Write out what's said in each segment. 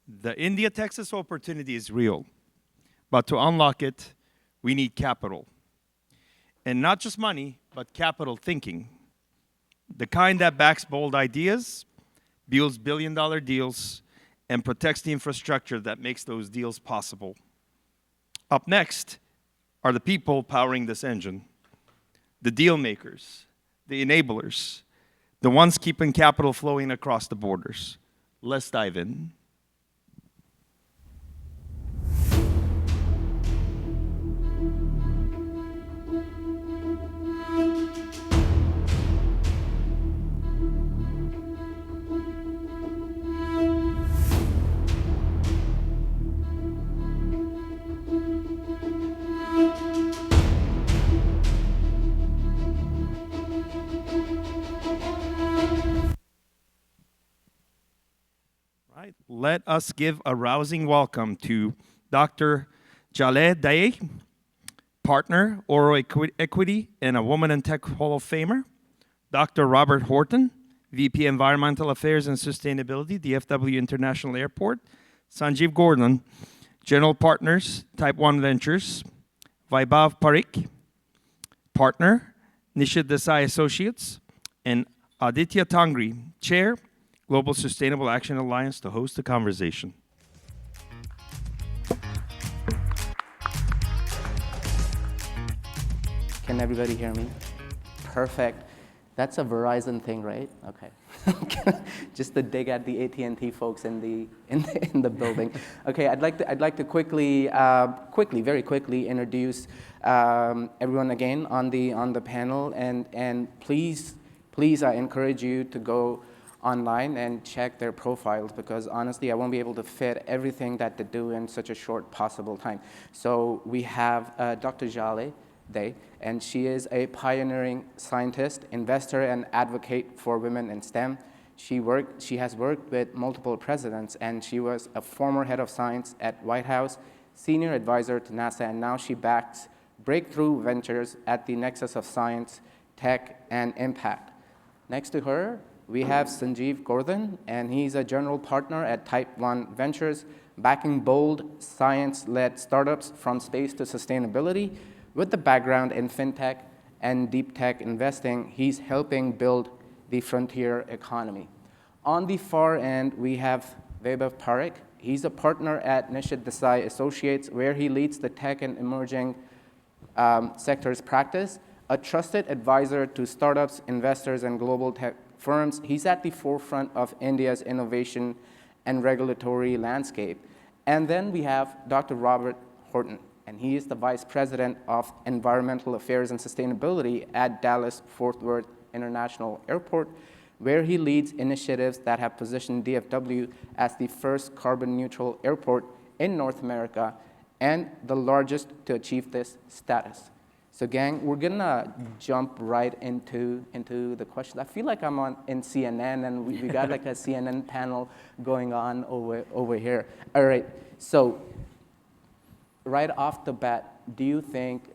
The India-Texas opportunity is real, but to unlock it, we need capital. And not just money, but capital thinking. The kind that backs bold ideas, builds billion-dollar deals, and protects the infrastructure that makes those deals possible. Up next are the people powering this engine. The deal makers, the enablers, the ones keeping capital flowing across the borders. Let's dive in. Let us give a rousing welcome to Dr. Jaleh Daie, partner, Aurora Equity, and a Woman in Tech Hall of Famer. Dr. Robert Horton, VP Environmental Affairs and Sustainability, DFW International Airport. Sanjeev Gordhan, General Partners, Type 1 Ventures. Vaibhav Parikh, partner, Nishith Desai Associates. And Aaditya Tangri, Chair, Global Sustainable Action Alliance, to host the conversation. Can everybody hear me? Perfect. That's a Verizon thing, right? Okay. Just to dig at the AT&T folks in the building. Okay, I'd like to very quickly introduce everyone again on the panel, and please I encourage you to go online and check their profiles, because honestly I won't be able to fit everything that they do in such a short possible time. So we have Dr. Jaleh Daie, and she is a pioneering scientist, investor, and advocate for women in STEM. She has worked with multiple presidents, and she was a former head of science at White House, senior advisor to NASA, and now she backs breakthrough ventures at the nexus of science, tech, and impact. Next to her, we have Sanjeev Gordhan, and he's a general partner at Type 1 Ventures, backing bold science-led startups from space to sustainability. With the background in fintech and deep tech investing, he's helping build the frontier economy. On the far end, we have Vaibhav Parikh. He's a partner at Nishith Desai Associates, where he leads the tech and emerging sectors practice, a trusted advisor to startups, investors, and global tech firms. He's at the forefront of India's innovation and regulatory landscape. And then we have Dr. Robert Horton, and he is the Vice President of Environmental Affairs and Sustainability at Dallas-Fort Worth International Airport, where he leads initiatives that have positioned DFW as the first carbon-neutral airport in North America and the largest to achieve this status. So gang, we're gonna jump right into the questions. I feel like I'm in CNN, and we got like a CNN panel going on over here. All right, so right off the bat, do you think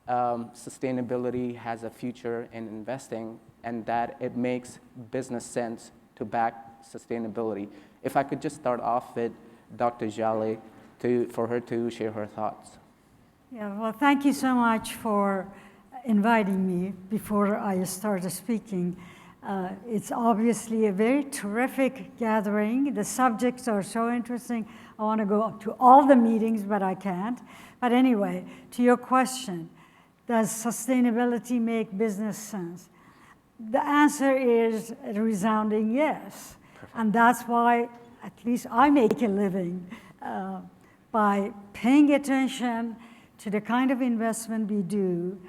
sustainability has a future in investing, and that it makes business sense to back sustainability? If I could just start off with Dr. Jaleh for her to share her thoughts. Yeah, well, thank you so much for inviting me before I started speaking. It's obviously a very terrific gathering. The subjects are so interesting. I want to go to all the meetings, but I can't. But anyway, to your question, does sustainability make business sense? The answer is a resounding yes. Perfect. And that's why at least I make a living by paying attention to the kind of investment we do,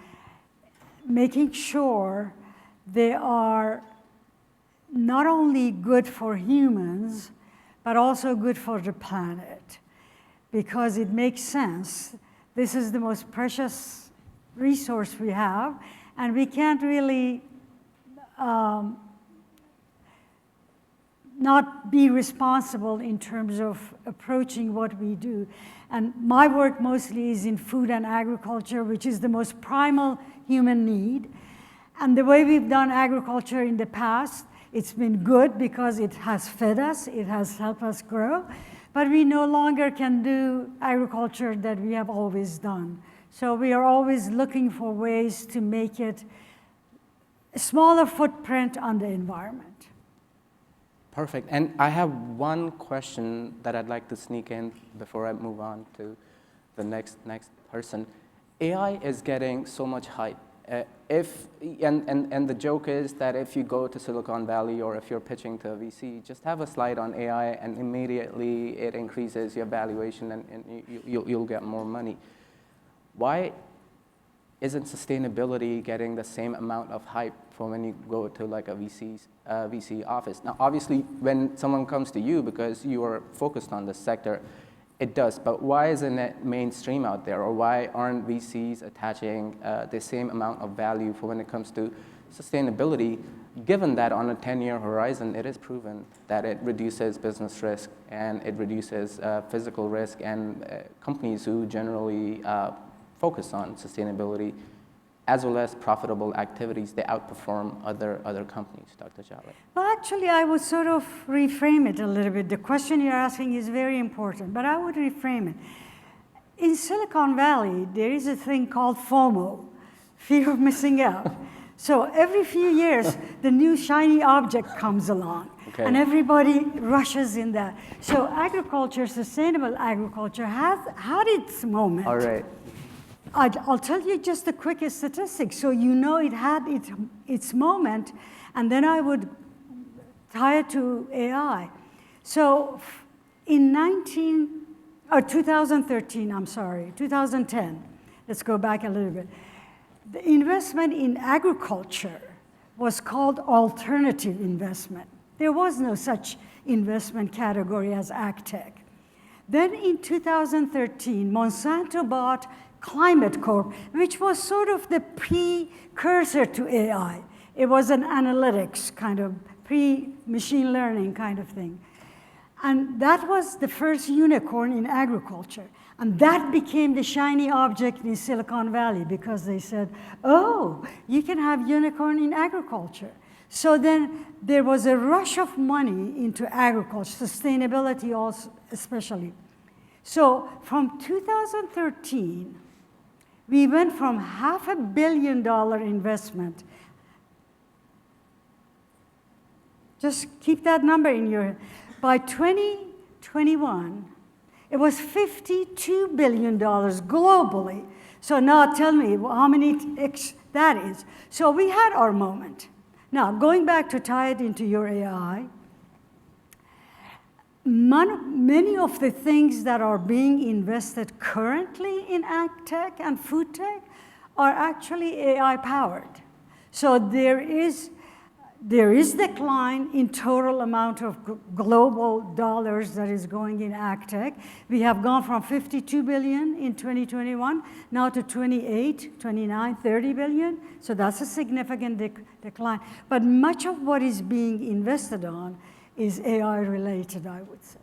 making sure they are not only good for humans, but also good for the planet, because it makes sense. This is the most precious resource we have, and we can't really not be responsible in terms of approaching what we do. And my work mostly is in food and agriculture, which is the most primal human need. And the way we've done agriculture in the past It's been good because it has fed us, it has helped us grow, but we no longer can do agriculture that we have always done. So we are always looking for ways to make it a smaller footprint on the environment. Perfect. And I have one question that I'd like to sneak in before I move on to the next person. AI is getting so much hype. And the joke is that if you go to Silicon Valley or if you're pitching to a VC, just have a slide on AI and immediately it increases your valuation and you'll get more money. Why isn't sustainability getting the same amount of hype for when you go to like a VC office? Now, obviously, when someone comes to you because you are focused on this sector, it does, but why isn't it mainstream out there? Or why aren't VCs attaching the same amount of value for when it comes to sustainability, given that on a 10-year horizon, it is proven that it reduces business risk and it reduces physical risk, and companies who generally focus on sustainability as well as profitable activities, they outperform other companies, Dr. Jaleh. Well, actually, I would sort of reframe it a little bit. The question you're asking is very important, but I would reframe it. In Silicon Valley, there is a thing called FOMO, fear of missing out. So every few years, the new shiny object comes along, okay, and everybody rushes in that. So agriculture, sustainable agriculture, has had its moment. All right. I'll tell you just the quickest statistic, so you know it had its moment, and then I would tie it to AI. So in 2010, let's go back a little bit, the investment in agriculture was called alternative investment. There was no such investment category as agtech. Then in 2013, Monsanto bought Climate Corp, which was sort of the precursor to AI. It was an analytics kind of pre-machine learning kind of thing. And that was the first unicorn in agriculture. And that became the shiny object in Silicon Valley because they said, oh, you can have unicorn in agriculture. So then there was a rush of money into agriculture, sustainability also especially. So from 2013, we went from $500 million investment. Just keep that number in your head. By 2021, it was $52 billion globally. So now tell me how many X that is. So we had our moment. Now, going back to tie it into your AI, many of the things that are being invested currently in ag tech and food tech are actually AI powered. So there is decline in total amount of global dollars that is going in ag tech. We have gone from 52 billion in 2021 now to 28, 29, 30 billion. So that's a significant decline. But much of what is being invested on is AI related, I would say.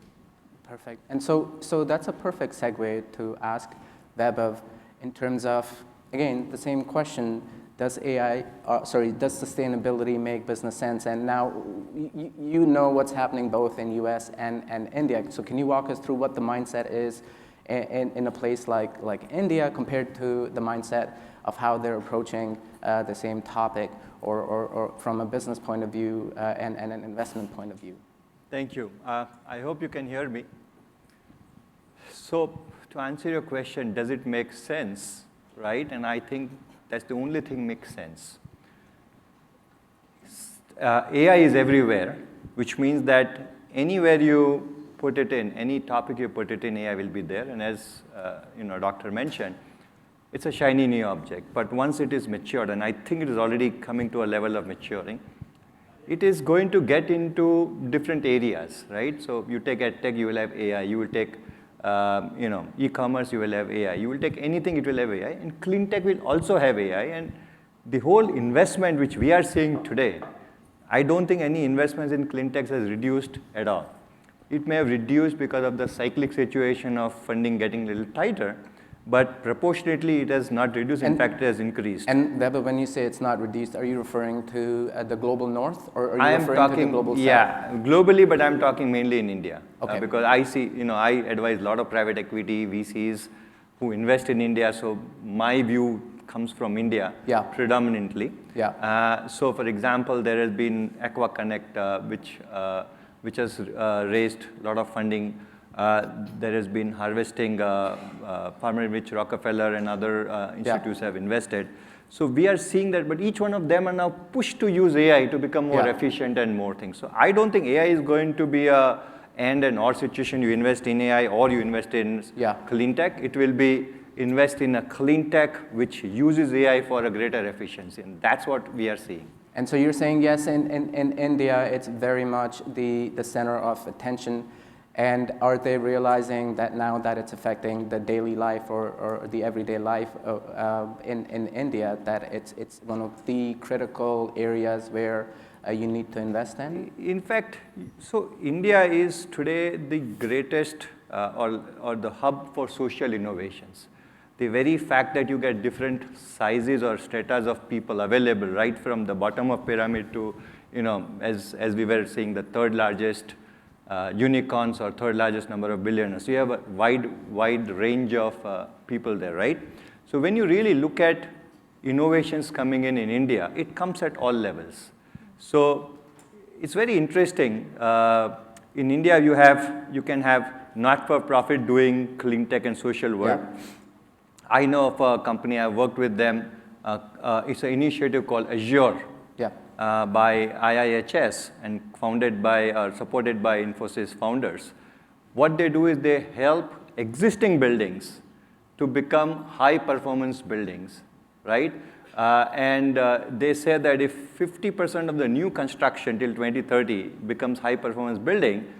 Perfect. And so that's a perfect segue to ask Vaibhav in terms of, again, the same question, does sustainability make business sense? And now you know what's happening both in US and India. So can you walk us through what the mindset is in a place like India compared to the mindset of how they're approaching the same topic or from a business point of view and an investment point of view? Thank you. I hope you can hear me. So to answer your question, does it make sense, right? And I think that's the only thing makes sense. AI is everywhere, which means that anywhere you put it in, any topic you put it in, AI will be there. And as Doctor mentioned, it's a shiny new object. But once it is matured, and I think it is already coming to a level of maturing, it is going to get into different areas, right? So you take EdTech, you will have AI. You will take e-commerce, you will have AI. You will take anything, it will have AI. And clean tech will also have AI. And the whole investment which we are seeing today, I don't think any investments in clean tech has reduced at all. It may have reduced because of the cyclic situation of funding getting a little tighter. but proportionately it has not reduced. In fact, it has increased. And Vaibhav, when you say it's not reduced, are you referring to the global north, or are you I am referring talking, to the global south? yeah, globally, but I'm talking mainly in India. Okay. Because I see, I advise a lot of private equity VCs who invest in India, so my view comes from India predominantly. Yeah. So for example, there has been Aqua Connect, which has raised a lot of funding. There has been harvesting, Farmer Rich Rockefeller and other institutes have invested. So we are seeing that, but each one of them are now pushed to use AI to become more efficient and more things. So I don't think AI is going to be a and or situation. You invest in AI or you invest in clean tech. It will be invest in a clean tech which uses AI for a greater efficiency, and that's what we are seeing. And so you're saying, yes, in India, it's very much the center of attention. And are they realizing that now that it's affecting the daily life or the everyday life in India, that it's one of the critical areas where you need to invest in? In fact, so India is today the greatest or the hub for social innovations. The very fact that you get different sizes or stratas of people available, right from the bottom of pyramid to, as we were saying, the third largest unicorns or third largest number of billionaires. So you have a wide range of people there, right? So when you really look at innovations coming in India, it comes at all levels. So it's very interesting. In India, you can have not-for-profit doing clean tech and social work. Yeah. I know of a company, I've worked with them. It's an initiative called Azure. By IIHS and founded by or supported by Infosys founders. What they do is they help existing buildings to become high-performance buildings, right? And they say that if 50% of the new construction till 2030 becomes high-performance building,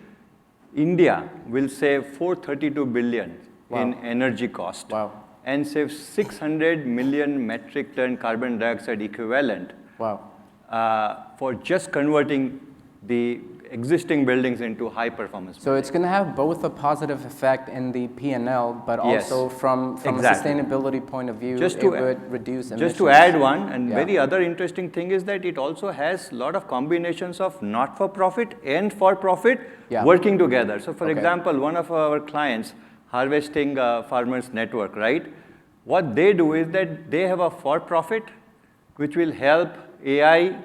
India will save 432 billion in energy cost and save 600 million metric ton carbon dioxide equivalent. For just converting the existing buildings into high-performance buildings. So it's going to have both a positive effect in the P&L, but also from a sustainability point of view, it would reduce emissions. Just to add one, and very other interesting thing is that it also has a lot of combinations of not-for-profit and for-profit working together. So for example, one of our clients, Harvesting Farmers Network, right? What they do is that they have a for-profit which will help AI,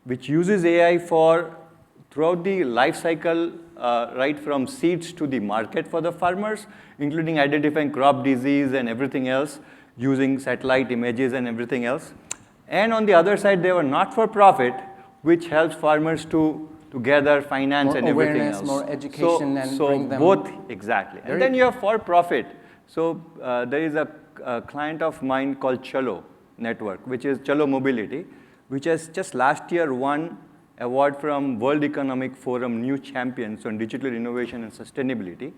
which uses AI throughout the life cycle, right from seeds to the market for the farmers, including identifying crop disease and everything else, using satellite images and everything else. And on the other side, they were not-for-profit, which helps farmers to gather finance and everything else. More education, and bring them. So both, exactly. And then you have for-profit. So there is a client of mine called Chalo Network, which is Chalo Mobility, which has just last year won award from World Economic Forum New Champions on Digital Innovation and Sustainability.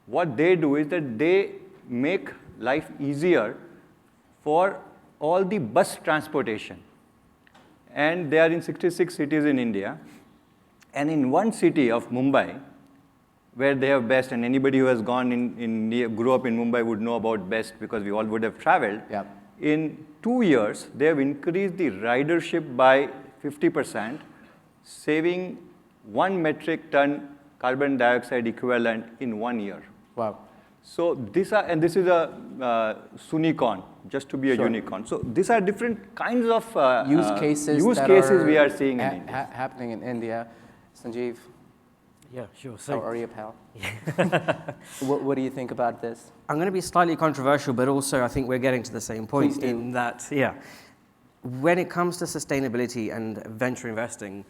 What they do is that they make life easier for all the bus transportation. And they are in 66 cities in India. And in one city of Mumbai, where they have BEST, and anybody who has gone grew up in Mumbai would know about BEST because we all would have traveled. In 2 years, they have increased the ridership by 50%, saving 1 metric ton carbon dioxide equivalent in 1 year. So this is a Sunicon, just to be a unicorn. So these are different kinds of use cases we are seeing in India. Happening in India. Sanjeev? Yeah, sure. How are you, pal? What do you think about this? I'm going to be slightly controversial, but also I think we're getting to the same point in that, when it comes to sustainability and venture investing,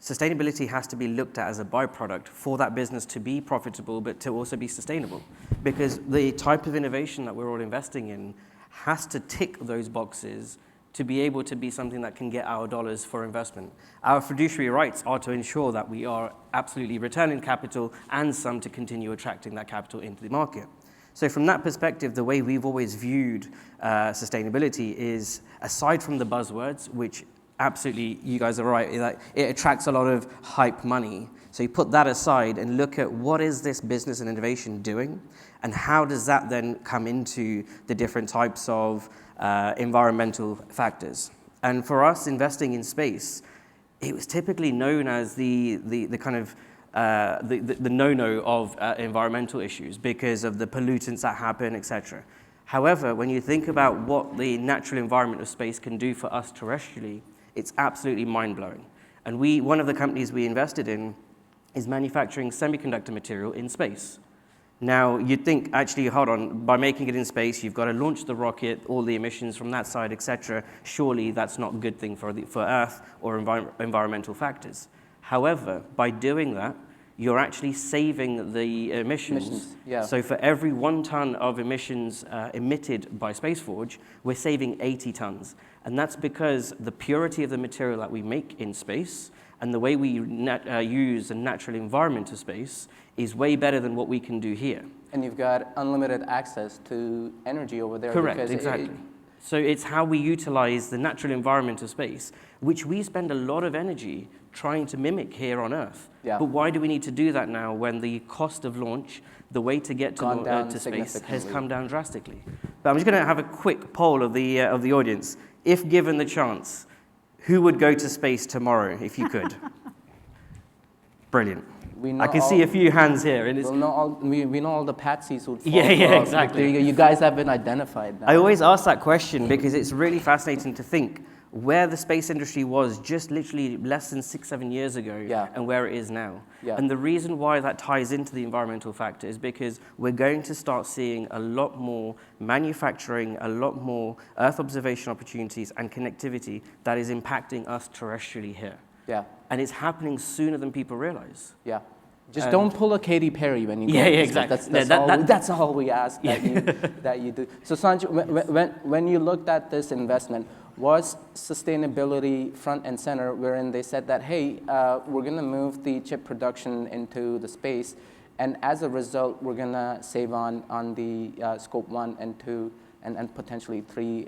sustainability has to be looked at as a byproduct for that business to be profitable, but to also be sustainable. Because the type of innovation that we're all investing in has to tick those boxes to be able to be something that can get our dollars for investment. Our fiduciary rights are to ensure that we are absolutely returning capital and some to continue attracting that capital into the market. So from that perspective, the way we've always viewed sustainability is, aside from the buzzwords, which absolutely, you guys are right, that it attracts a lot of hype money. So you put that aside and look at what is this business and innovation doing, and how does that then come into the different types of environmental factors. And for us, investing in space, it was typically known as the kind of the no-no of environmental issues because of the pollutants that happen, etc. However, when you think about what the natural environment of space can do for us terrestrially, it's absolutely mind-blowing. And one of the companies we invested in is manufacturing semiconductor material in space. Now, you'd think, actually, hold on, by making it in space, you've got to launch the rocket, all the emissions from that side, etc. Surely that's not a good thing for Earth or environmental factors. However, by doing that, you're actually saving the emissions. Yeah. So for every 1 ton of emissions emitted by SpaceForge, we're saving 80 tons. And that's because the purity of the material that we make in space and the way we use the natural environment of space is way better than what we can do here. And you've got unlimited access to energy over there. Correct, exactly. So it's how we utilize the natural environment of space, which we spend a lot of energy trying to mimic here on Earth. Yeah. But why do we need to do that now when the cost of launch, the way to get to space, has come down drastically? But I'm just going to have a quick poll of the audience. If given the chance, who would go to space tomorrow if you could? Brilliant. I can see a few hands here. And we know all the patsies who'd fall. Yeah, exactly. You guys have been identified now. I always ask that question because it's really fascinating to think where the space industry was just literally less than 6-7 years ago and where it is now. Yeah. And the reason why that ties into the environmental factor is because we're going to start seeing a lot more manufacturing, a lot more Earth observation opportunities and connectivity that is impacting us terrestrially here. Yeah. And it's happening sooner than people realize. Yeah. Just don't pull a Katy Perry when you go. Yeah, exactly. That's all we ask that you do. So Sanjeev, when you looked at this investment, was sustainability front and center, wherein they said that, hey, we're going to move the chip production into the space, and as a result, we're going to save on the scope 1 and 2 and potentially 3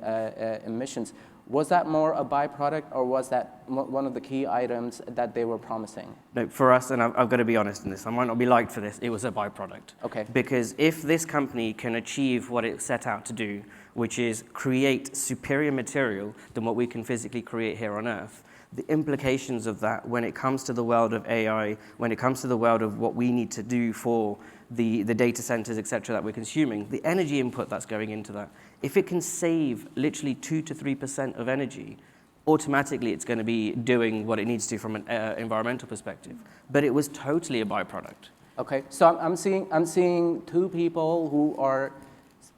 emissions. Was that more a byproduct, or was that one of the key items that they were promising? No, for us, and I've got to be honest in this, I might not be liked for this, it was a byproduct. Okay. Because if this company can achieve what it set out to do, which is create superior material than what we can physically create here on Earth, the implications of that when it comes to the world of AI, when it comes to the world of what we need to do for the data centers, et cetera, that we're consuming, the energy input that's going into that, if it can save literally 2 to 3% of energy, automatically it's going to be doing what it needs to from an environmental perspective. But it was totally a byproduct. Okay, so I'm seeing 2 people who are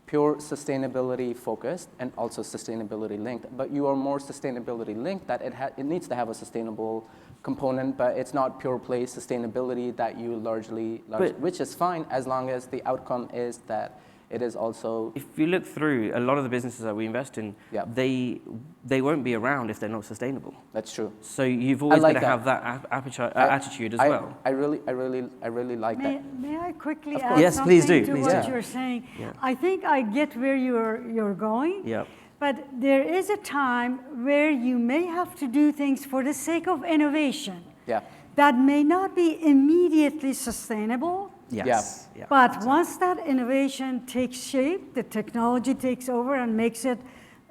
pure sustainability focused and also sustainability linked, but you are more sustainability linked, that it needs to have a sustainable component, but it's not pure play sustainability that you largely which is fine as long as the outcome is that it is also. If you look through a lot of the businesses that we invest in, they won't be around if they're not sustainable. That's true. So you've always got to have that attitude as well. I really like that. May I quickly course. add Yes, something please do, to please what do. you're saying? Yeah. I think I get where you're going. Yep. But there is a time where you may have to do things for the sake of innovation. Yeah. That may not be immediately sustainable. Yes. Yeah. Yeah. But once that innovation takes shape, the technology takes over and makes it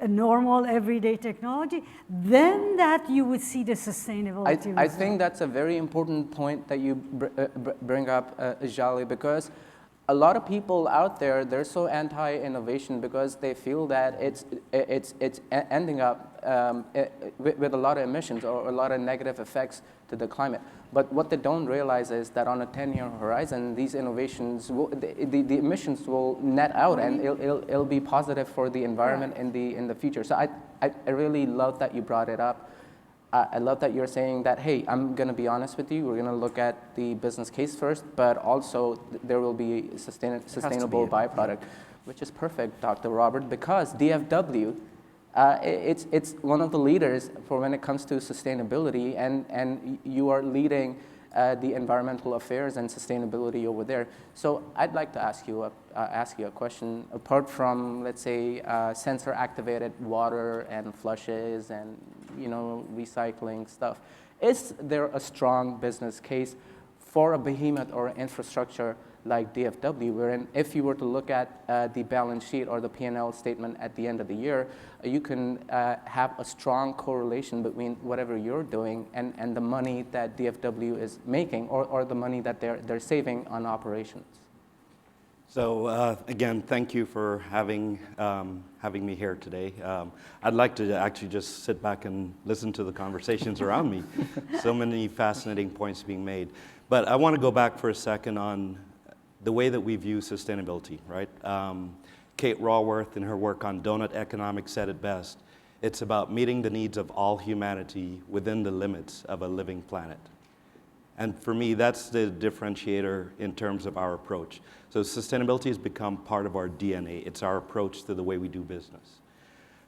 a normal, everyday technology, then that you would see the sustainability. I think that's a very important point that you bring up, Jaleh, because a lot of people out there, they're so anti-innovation because they feel that it's ending up with a lot of emissions or a lot of negative effects to the climate. But what they don't realize is that on a 10-year horizon, these innovations, the emissions will net out, and it'll be positive for the environment in the future. So I really love that you brought it up. I love that you're saying that, hey, I'm going to be honest with you. We're going to look at the business case first, but also there will be a sustainable byproduct, which is perfect, Dr. Robert, because DFW, it's one of the leaders for when it comes to sustainability, and you are leading the environmental affairs and sustainability over there. So I'd like to ask you a question. Apart from, let's say, sensor-activated water and flushes and recycling stuff, is there a strong business case for a behemoth or infrastructure like DFW, wherein if you were to look at the balance sheet or the P&L statement at the end of the year, you can have a strong correlation between whatever you're doing and the money that DFW is making or the money that they're saving on operations. So again, thank you for having me here today. I'd like to actually just sit back and listen to the conversations around me. So many fascinating points being made. But I want to go back for a second on the way that we view sustainability, right? Kate Raworth in her work on donut economics said it best. It's about meeting the needs of all humanity within the limits of a living planet. And for me, that's the differentiator in terms of our approach. So sustainability has become part of our DNA. It's our approach to the way we do business.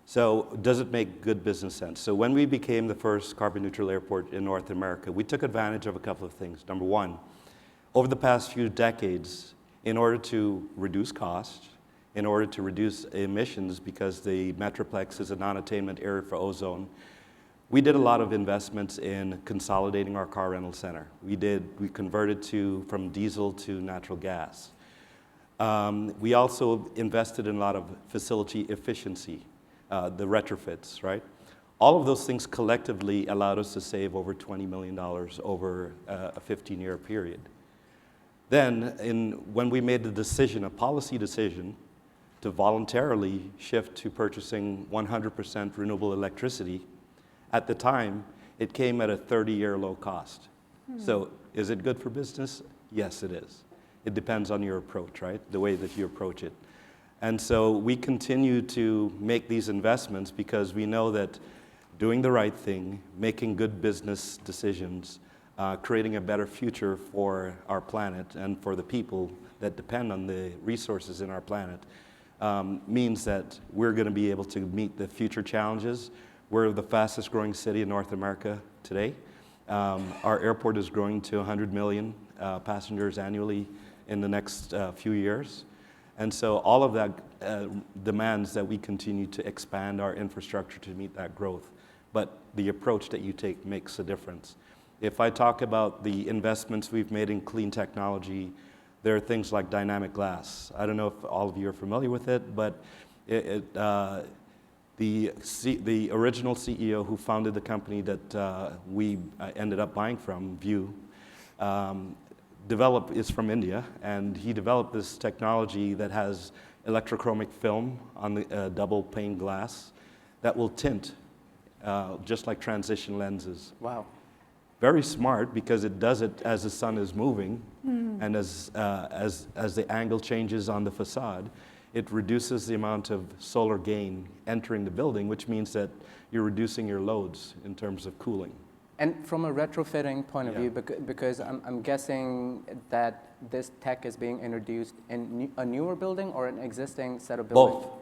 So does it make good business sense? So when we became the first carbon neutral airport in North America, we took advantage of a couple of things. Number one, over the past few decades, in order to reduce costs, in order to reduce emissions, because the Metroplex is a non-attainment area for ozone, we did a lot of investments in consolidating our car rental center. We converted from diesel to natural gas. We also invested in a lot of facility efficiency, the retrofits, right? All of those things collectively allowed us to save over $20 million over a 15-year period. Then, when we made the decision, a policy decision, to voluntarily shift to purchasing 100% renewable electricity, at the time, it came at a 30-year low cost. So is it good for business? Yes, it is. It depends on your approach, right? The way that you approach it. And so we continue to make these investments because we know that doing the right thing, making good business decisions, creating a better future for our planet and for the people that depend on the resources in our planet means that we're going to be able to meet the future challenges. We're the fastest growing city in North America today. Our airport is growing to 100 million passengers annually in the next few years. And so all of that demands that we continue to expand our infrastructure to meet that growth. But the approach that you take makes a difference. If I talk about the investments we've made in clean technology, there are things like dynamic glass. I don't know if all of you are familiar with it, but the original CEO who founded the company that we ended up buying from, View, is from India, and he developed this technology that has electrochromic film on the double pane glass that will tint, just like transition lenses. Wow. Very smart because it does it as the sun is moving, and as the angle changes on the facade, it reduces the amount of solar gain entering the building, which means that you're reducing your loads in terms of cooling. And from a retrofitting point of view, because I'm guessing that this tech is being introduced in a newer building or an existing set of buildings? Both.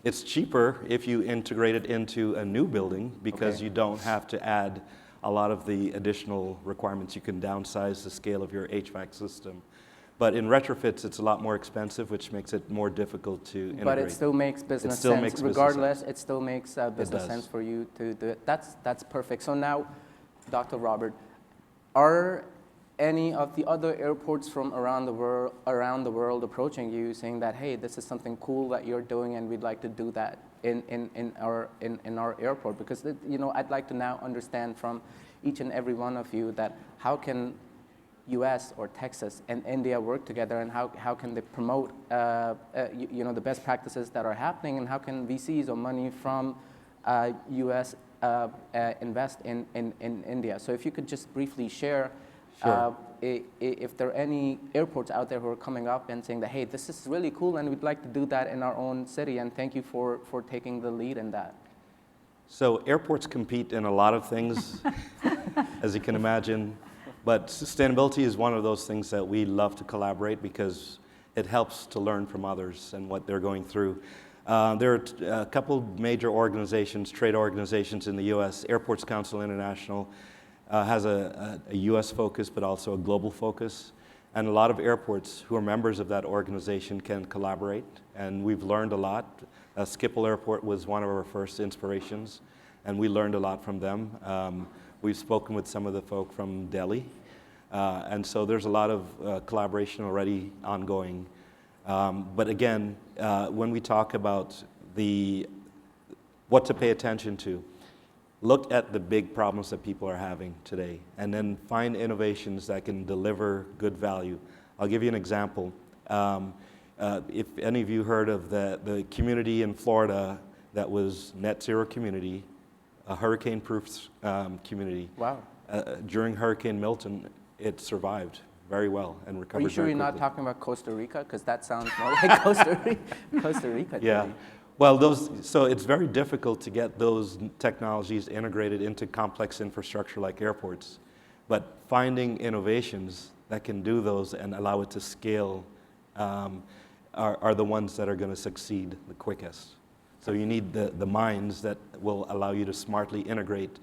It's cheaper if you integrate it into a new building because you don't have to add a lot of the additional requirements. You can downsize the scale of your HVAC system. But in retrofits, it's a lot more expensive, which makes it more difficult to integrate. But it still makes business sense. Regardless, it still makes business sense for you to do it. That's perfect. So now, Dr. Robert, are any of the other airports from around the world approaching you saying that, hey, this is something cool that you're doing and we'd like to do that in our airport? Because I'd like to now understand from each and every one of you that how can US or Texas and India work together, and how can they promote the best practices that are happening, and how can VCs or money from US invest in India? So if you could just briefly share if there are any airports out there who are coming up and saying that, hey, this is really cool and we'd like to do that in our own city, and thank you for taking the lead in that. So airports compete in a lot of things, as you can imagine. But sustainability is one of those things that we love to collaborate because it helps to learn from others and what they're going through. There are a couple major organizations, trade organizations in the US. Airports Council International has a US focus, but also a global focus. And a lot of airports who are members of that organization can collaborate. And we've learned a lot. Schiphol Airport was one of our first inspirations, and we learned a lot from them. We've spoken with some of the folk from Delhi. And so there's a lot of collaboration already ongoing. But again, when we talk about what to pay attention to, look at the big problems that people are having today, and then find innovations that can deliver good value. I'll give you an example. If any of you heard of the community in Florida that was net zero community, a hurricane-proof community. Wow. During Hurricane Milton, it survived very well and recovered. Are you sure very you're not quickly. talking about Costa Rica? Because that sounds more like Costa Rica. Yeah. To me. Well, so it's very difficult to get those technologies integrated into complex infrastructure like airports. But finding innovations that can do those and allow it to scale are the ones that are going to succeed the quickest. So you need the minds that will allow you to smartly integrate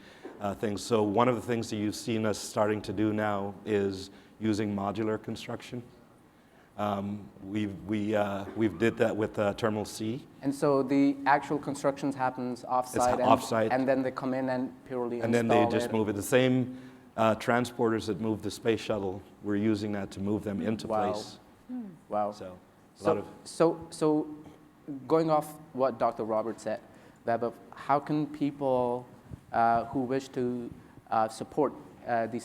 things. So one of the things that you've seen us starting to do now is using modular construction. We've did that with Terminal C. And so the actual construction happens offsite, offsite. and then they come in and purely And install then they just it. move it. The same transporters that move the space shuttle, we're using that to move them into Wow. place. Wow. So a lot of So going off what Dr. Robert said, Vaibhav, how can people who wish to support the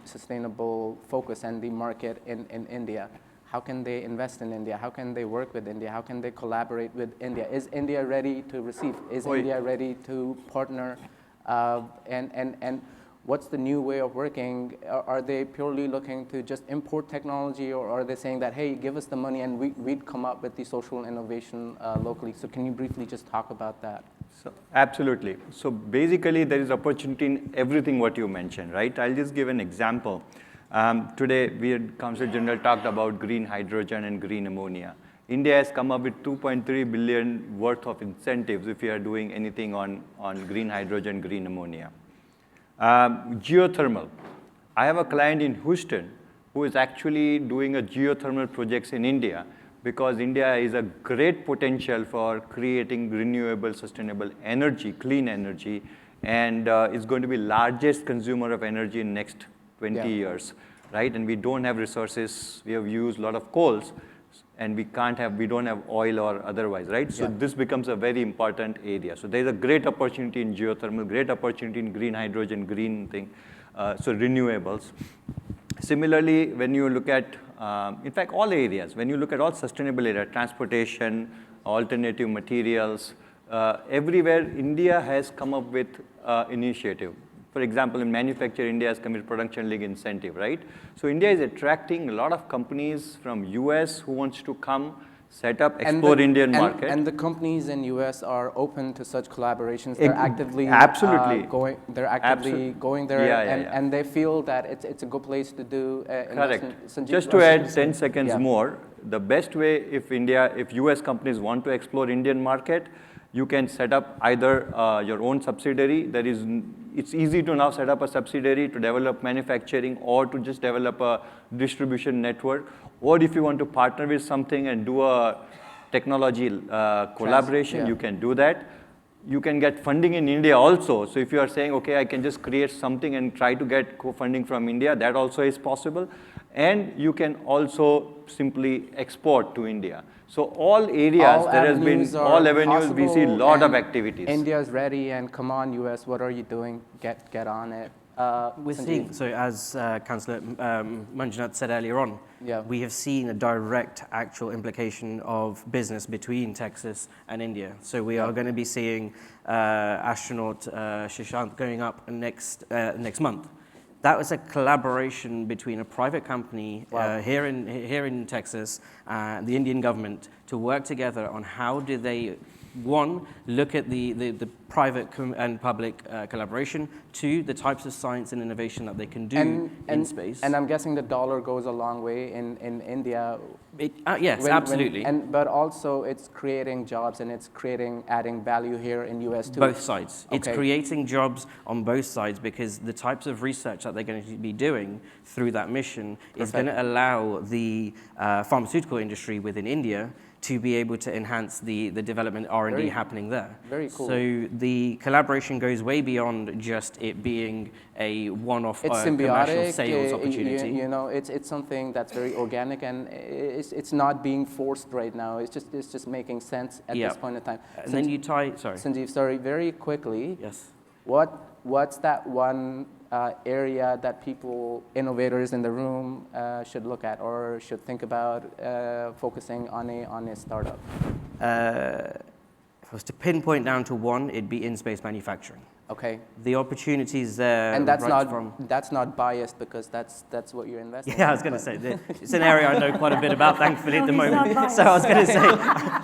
sustainable focus and the market in India, how can they invest in India? How can they work with India? How can they collaborate with India? Is India ready to receive? Is India ready to partner? And what's the new way of working? Are they purely looking to just import technology, or are they saying that, hey, give us the money and we'd come up with the social innovation locally? So can you briefly just talk about that? So, absolutely. So basically, there is opportunity in everything what you mentioned, right? I'll just give an example. Today, Council General talked about green hydrogen and green ammonia. India has come up with 2.3 billion worth of incentives if you are doing anything on green hydrogen, green ammonia. Geothermal. I have a client in Houston who is actually doing a geothermal projects in India, because India is a great potential for creating renewable, sustainable energy, clean energy, and is going to be largest consumer of energy in next 20 years, right? And we don't have resources. We have used a lot of coals, and we don't have oil or otherwise, right? So this becomes a very important area. So there's a great opportunity in geothermal, great opportunity in green hydrogen, green thing, so renewables. Similarly, when you look at, in fact, all areas, when you look at all sustainable areas, transportation, alternative materials, everywhere India has come up with initiative. For example, in manufacturing, India has committed production link incentive, right? So India is attracting a lot of companies from US who wants to come, set up, explore Indian market. And the companies in US are open to such collaborations. They're actively going. They're actively going there, and they feel that it's a good place to do. Correct. Just to add 10 seconds more, the best way if US companies want to explore Indian market, you can set up either your own subsidiary. It's easy to now set up a subsidiary to develop manufacturing, or to just develop a distribution network. Or if you want to partner with something and do a technology collaboration, you can do that. You can get funding in India also. So if you are saying, okay, I can just create something and try to get co-funding from India, that also is possible. And you can also simply export to India. So all areas, there has been, all avenues, we see a lot of activities. India's ready, and come on, US, what are you doing? Get on it. We're seeing, so as Councillor Manjunath said earlier on, we have seen a direct actual implication of business between Texas and India. So we are going to be seeing astronaut Shashank going up next month. That was a collaboration between a private company here in Texas and the Indian government to work together on how do they, one, look at the private and public collaboration, two, the types of science and innovation that they can do in space. And I'm guessing the dollar goes a long way in India. Yes, absolutely. But also it's creating jobs, and it's adding value here in US too. Both sides. Okay. It's creating jobs on both sides, because the types of research that they're going to be doing through that mission is going to allow the pharmaceutical industry within India to be able to enhance the development R&D happening there. Very cool. So the collaboration goes way beyond just it being a one-off It's commercial symbiotic. sales opportunity. You know, it's something that's very organic, and it's not being forced right now. It's just making sense at this point in time. And then you tie. Sorry. Sanjeev, sorry, very quickly. Yes. What's that one area that people, innovators in the room, should look at or should think about focusing on a startup? If I was to pinpoint down to one, it'd be in-space manufacturing. Okay. The opportunities there. And that's right that's not biased, because that's what you're investing in. Yeah, I was going to say, it's an area I know quite a bit about, thankfully, at the No, he's not moment. biased. So I was going to say,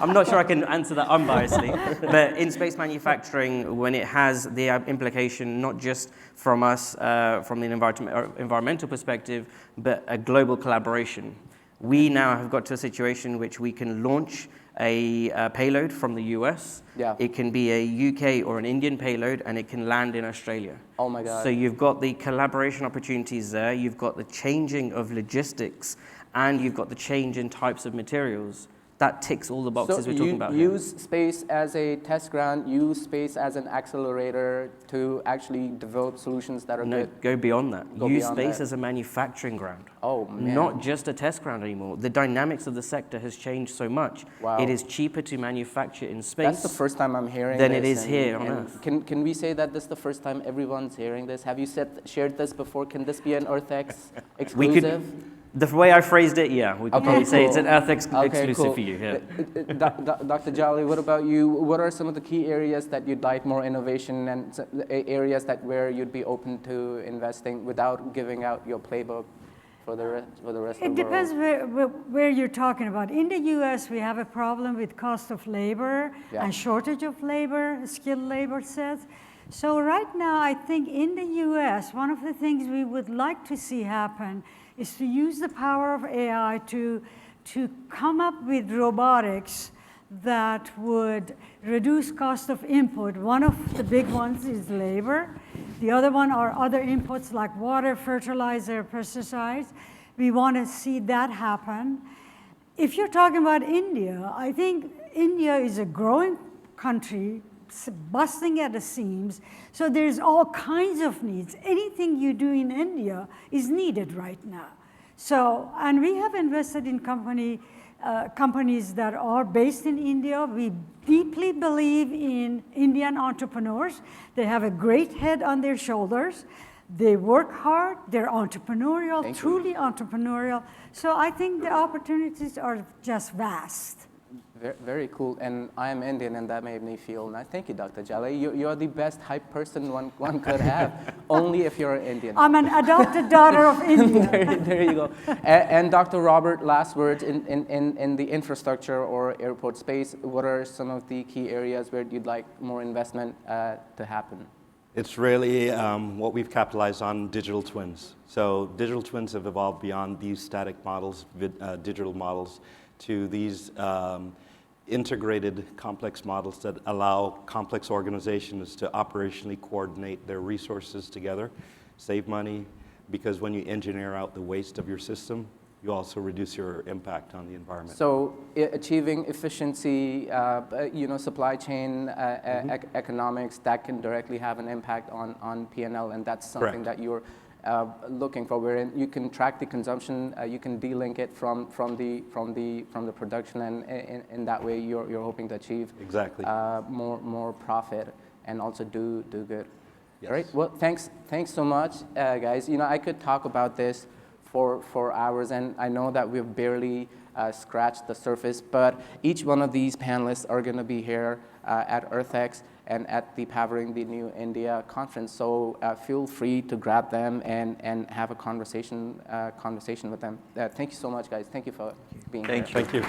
I'm not sure I can answer that unbiasedly. But in-space manufacturing, when it has the implication not just from us, from the environmental perspective, but a global collaboration. We now have got to a situation which we can launch a payload from the US. Yeah. It can be a UK or an Indian payload, and it can land in Australia. Oh my God. So you've got the collaboration opportunities there, you've got the changing of logistics, and you've got the change in types of materials. That ticks all the boxes we're talking about here. Use space as a test ground, use space as an accelerator to actually develop solutions that are No, good. go beyond that. Go Use beyond space that. as a manufacturing ground. Oh, man. Not just a test ground anymore. The dynamics of the sector has changed so much. Wow. It is cheaper to manufacture in space. That's the first time I'm hearing than this. it is here on Earth. Can we say that this is the first time everyone's hearing this? Have you shared this before? Can this be an EarthX exclusive? The way I phrased it, yeah, we could probably say it's an EarthX exclusive cool. for you. Yeah. Dr. Jaleh, what about you? What are some of the key areas that you'd like more innovation, and areas where you'd be open to investing without giving out your playbook for the rest of the world? It depends where you're talking about. In the US, we have a problem with cost of labor and shortage of labor, skilled labor sets. So right now, I think in the US, one of the things we would like to see happen is to use the power of AI to come up with robotics that would reduce cost of input. One of the big ones is labor. The other one are other inputs like water, fertilizer, pesticides. We want to see that happen. If you're talking about India, I think India is a growing country, busting at the seams. So there's all kinds of needs. Anything you do in India is needed right now. So, and we have invested in companies that are based in India. We deeply believe in Indian entrepreneurs. They have a great head on their shoulders. They work hard. They're entrepreneurial, truly entrepreneurial. So I think the opportunities are just vast. Very cool, and I am Indian, and that made me feel nice. Thank you, Dr. Jaleh. You're the best hype person one could have, only if you're Indian. I'm an adopted daughter of India. there you go. And Dr. Robert, last words in the infrastructure or airport space. What are some of the key areas where you'd like more investment to happen? It's really what we've capitalized on, digital twins. So digital twins have evolved beyond these static models, digital models, to these integrated complex models that allow complex organizations to operationally coordinate their resources together, save money, because when you engineer out the waste of your system, you also reduce your impact on the environment. So achieving efficiency, supply chain economics, that can directly have an impact on P&L, and that's something that you're looking for, wherein you can track the consumption, you can de-link it from the production, and in that way you're hoping to achieve exactly more profit and also do good. Yes. All right. Well, thanks so much, guys. I could talk about this for hours, and I know that we've barely scratched the surface, but each one of these panelists are going to be here at EarthX and at the Powering the New India conference. So feel free to grab them and have a conversation with them. Thank you so much, guys. Thank you for being here. Thank you.